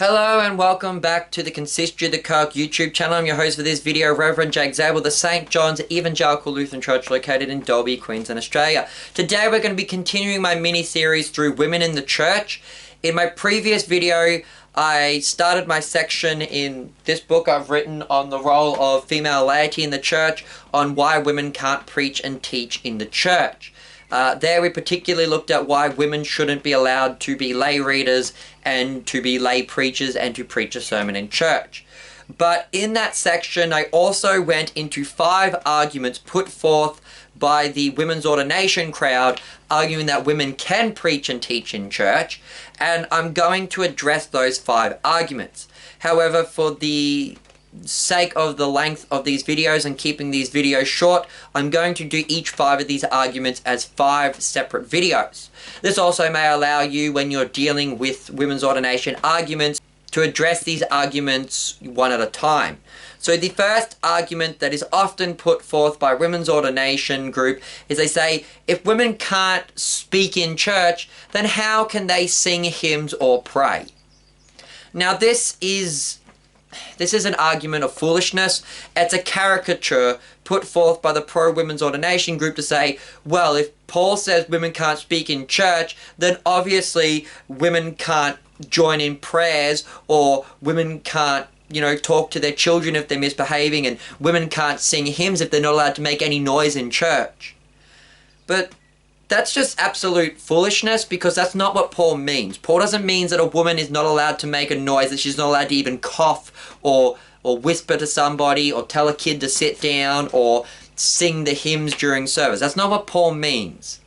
Hello and welcome back to the Consistory of the Coelc YouTube channel. I'm your host for this video, Reverend Zabel of St John's Evangelical Lutheran Church located in Dalby, Queensland, Australia. Today we're going to be continuing my mini-series through women in the church. In my previous video, I started my section in this book I've written on the role of female laity in the church, on why women can't preach and teach in the church. There we particularly looked at why women shouldn't be allowed to be lay readers and to be lay preachers and to preach a sermon in church. But in that section I also went into 5 arguments put forth by the women's ordination crowd arguing that women can preach and teach in church, and I'm going to address those 5 arguments. However, for the sake of the length of these videos and keeping these videos short, I'm going to do each 5 of these arguments as 5 separate videos. This also may allow you, when you're dealing with women's ordination arguments, to address these arguments one at a time. So the first argument that is often put forth by women's ordination group is they say, if women can't speak in church, then how can they sing hymns or pray? Now this is an argument of foolishness. It's a caricature put forth by the pro-women's ordination group to say, well, if Paul says women can't speak in church, then obviously women can't join in prayers, or women can't, talk to their children if they're misbehaving, and women can't sing hymns if they're not allowed to make any noise in church. But that's just absolute foolishness, because that's not what Paul means. Paul doesn't mean that a woman is not allowed to make a noise, that she's not allowed to even cough or whisper to somebody or tell a kid to sit down or sing the hymns during service. That's not what Paul means.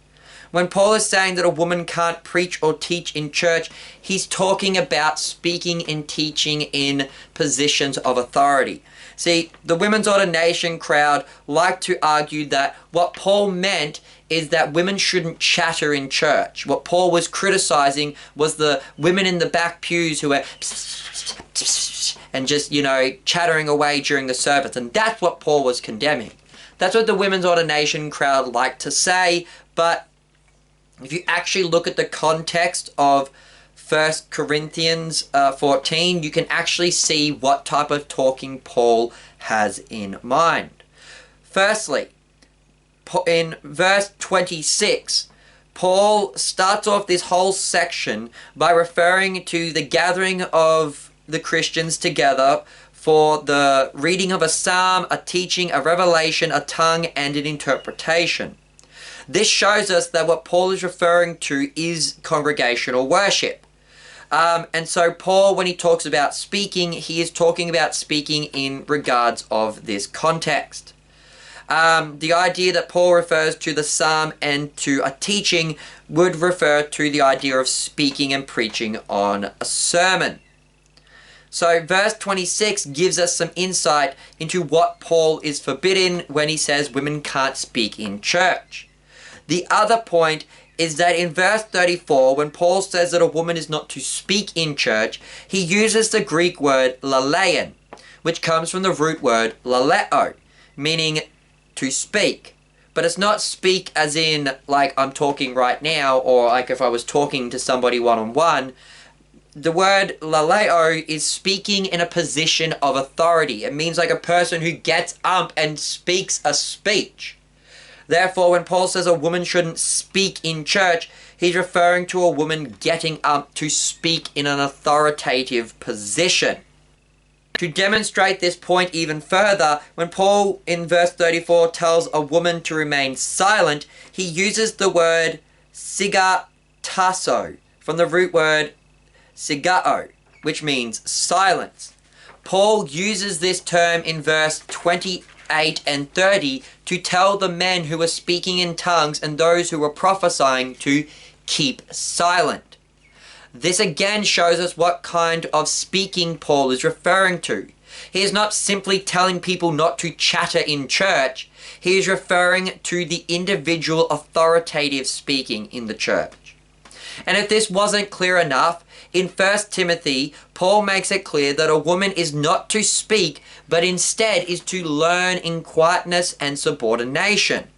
When Paul is saying that a woman can't preach or teach in church, he's talking about speaking and teaching in positions of authority. See, the women's ordination crowd like to argue that what Paul meant is that women shouldn't chatter in church. What Paul was criticizing was the women in the back pews who were and just, chattering away during the service. And that's what Paul was condemning. That's what the women's ordination crowd like to say, but if you actually look at the context of 1 Corinthians 14, you can actually see what type of talking Paul has in mind. Firstly, in verse 26, Paul starts off this whole section by referring to the gathering of the Christians together for the reading of a psalm, a teaching, a revelation, a tongue, and an interpretation. This shows us that what Paul is referring to is congregational worship. And so Paul, when he talks about speaking, he is talking about speaking in regards of this context. The idea that Paul refers to the psalm and to a teaching would refer to the idea of speaking and preaching on a sermon. So verse 26 gives us some insight into what Paul is forbidding when he says women can't speak in church. The other point is that in verse 34, when Paul says that a woman is not to speak in church, he uses the Greek word lalein, which comes from the root word laleo, meaning to speak. But it's not speak as in like I'm talking right now, or like if I was talking to somebody one-on-one. The word laleo is speaking in a position of authority. It means like a person who gets up and speaks a speech. Therefore, when Paul says a woman shouldn't speak in church, he's referring to a woman getting up to speak in an authoritative position. To demonstrate this point even further, when Paul in verse 34 tells a woman to remain silent, he uses the word sigatasso from the root word sigao, which means silence. Paul uses this term in verse 28 and 30 to tell the men who were speaking in tongues and those who were prophesying to keep silent. This again shows us what kind of speaking Paul is referring to. He is not simply telling people not to chatter in church. He is referring to the individual authoritative speaking in the church. And if this wasn't clear enough, in 1 Timothy, Paul makes it clear that a woman is not to speak, but instead is to learn in quietness and subordination.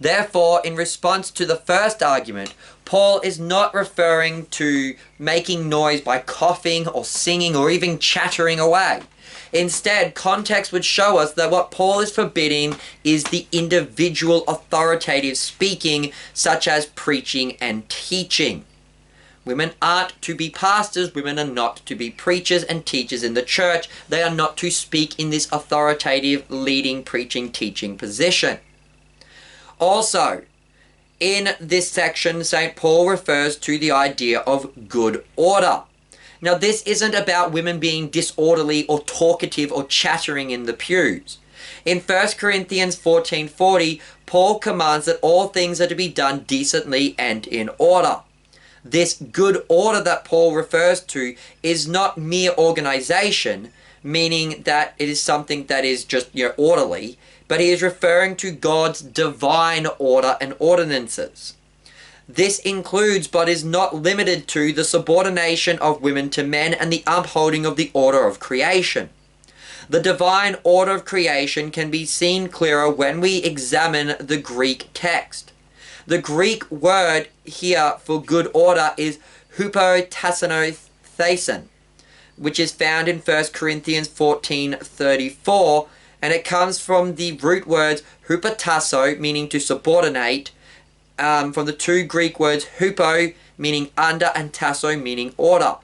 Therefore, in response to the first argument, Paul is not referring to making noise by coughing or singing or even chattering away. Instead, context would show us that what Paul is forbidding is the individual authoritative speaking, such as preaching and teaching. Women aren't to be pastors, women are not to be preachers and teachers in the church. They are not to speak in this authoritative, leading, preaching, teaching position. Also, in this section, St. Paul refers to the idea of good order. Now, this isn't about women being disorderly or talkative or chattering in the pews. In 1 Corinthians 14:40, Paul commands that all things are to be done decently and in order. This good order that Paul refers to is not mere organization, meaning that it is something that is just, orderly, but he is referring to God's divine order and ordinances. This includes, but is not limited to, the subordination of women to men and the upholding of the order of creation. The divine order of creation can be seen clearer when we examine the Greek text. The Greek word here for good order is hupotassonothesin, which is found in 1 Corinthians 14:34, and it comes from the root words hupotasso, meaning to subordinate, from the two Greek words hupo, meaning under, and tasso, meaning order.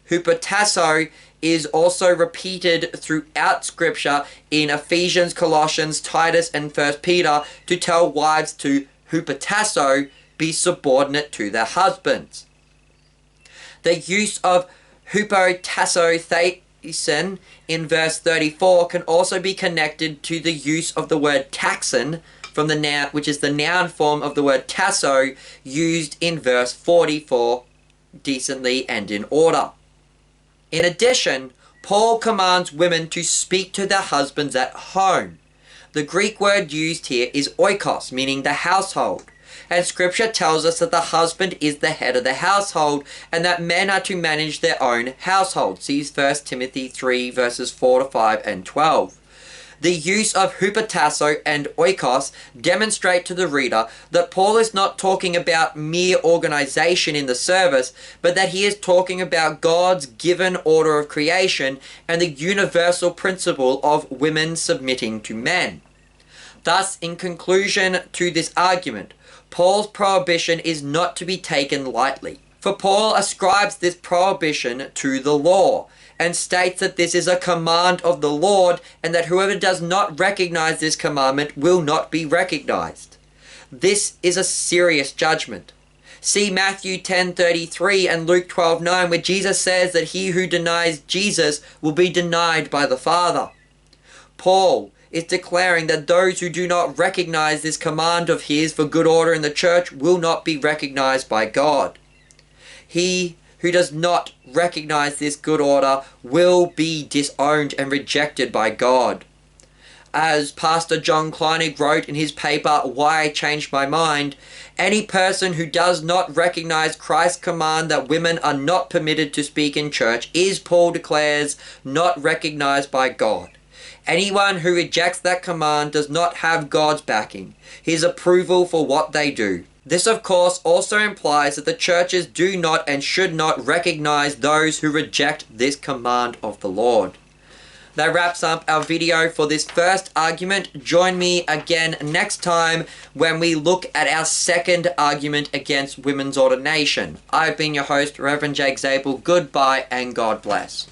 Hupotasso is also repeated throughout Scripture in Ephesians, Colossians, Titus, and 1 Peter to tell wives to hupotasso, be subordinate to their husbands. The use of hupotassothesin in verse 34 can also be connected to the use of the word taxon, from the noun, which is the noun form of the word tasso, used in verse 40 for decently and in order. In addition, Paul commands women to speak to their husbands at home. The Greek word used here is oikos, meaning the household. And Scripture tells us that the husband is the head of the household and that men are to manage their own household. See 1 Timothy 3 verses 4 to 5 and 12. The use of hupotasso and oikos demonstrate to the reader that Paul is not talking about mere organization in the service, but that he is talking about God's given order of creation and the universal principle of women submitting to men. Thus, in conclusion to this argument, Paul's prohibition is not to be taken lightly. For Paul ascribes this prohibition to the law, and states that this is a command of the Lord, and that whoever does not recognize this commandment will not be recognized. This is a serious judgment. See Matthew 10:33 and Luke 12:9, where Jesus says that he who denies Jesus will be denied by the Father. Paul is declaring that those who do not recognize this command of his for good order in the church will not be recognized by God. He who does not recognize this good order will be disowned and rejected by God. As Pastor John Kleinig wrote in his paper, Why I Changed My Mind, any person who does not recognize Christ's command that women are not permitted to speak in church is, Paul declares, not recognized by God. Anyone who rejects that command does not have God's backing, his approval for what they do. This, of course, also implies that the churches do not and should not recognize those who reject this command of the Lord. That wraps up our video for this first argument. Join me again next time when we look at our second argument against women's ordination. I've been your host, Reverend Jake Zabel. Goodbye and God bless.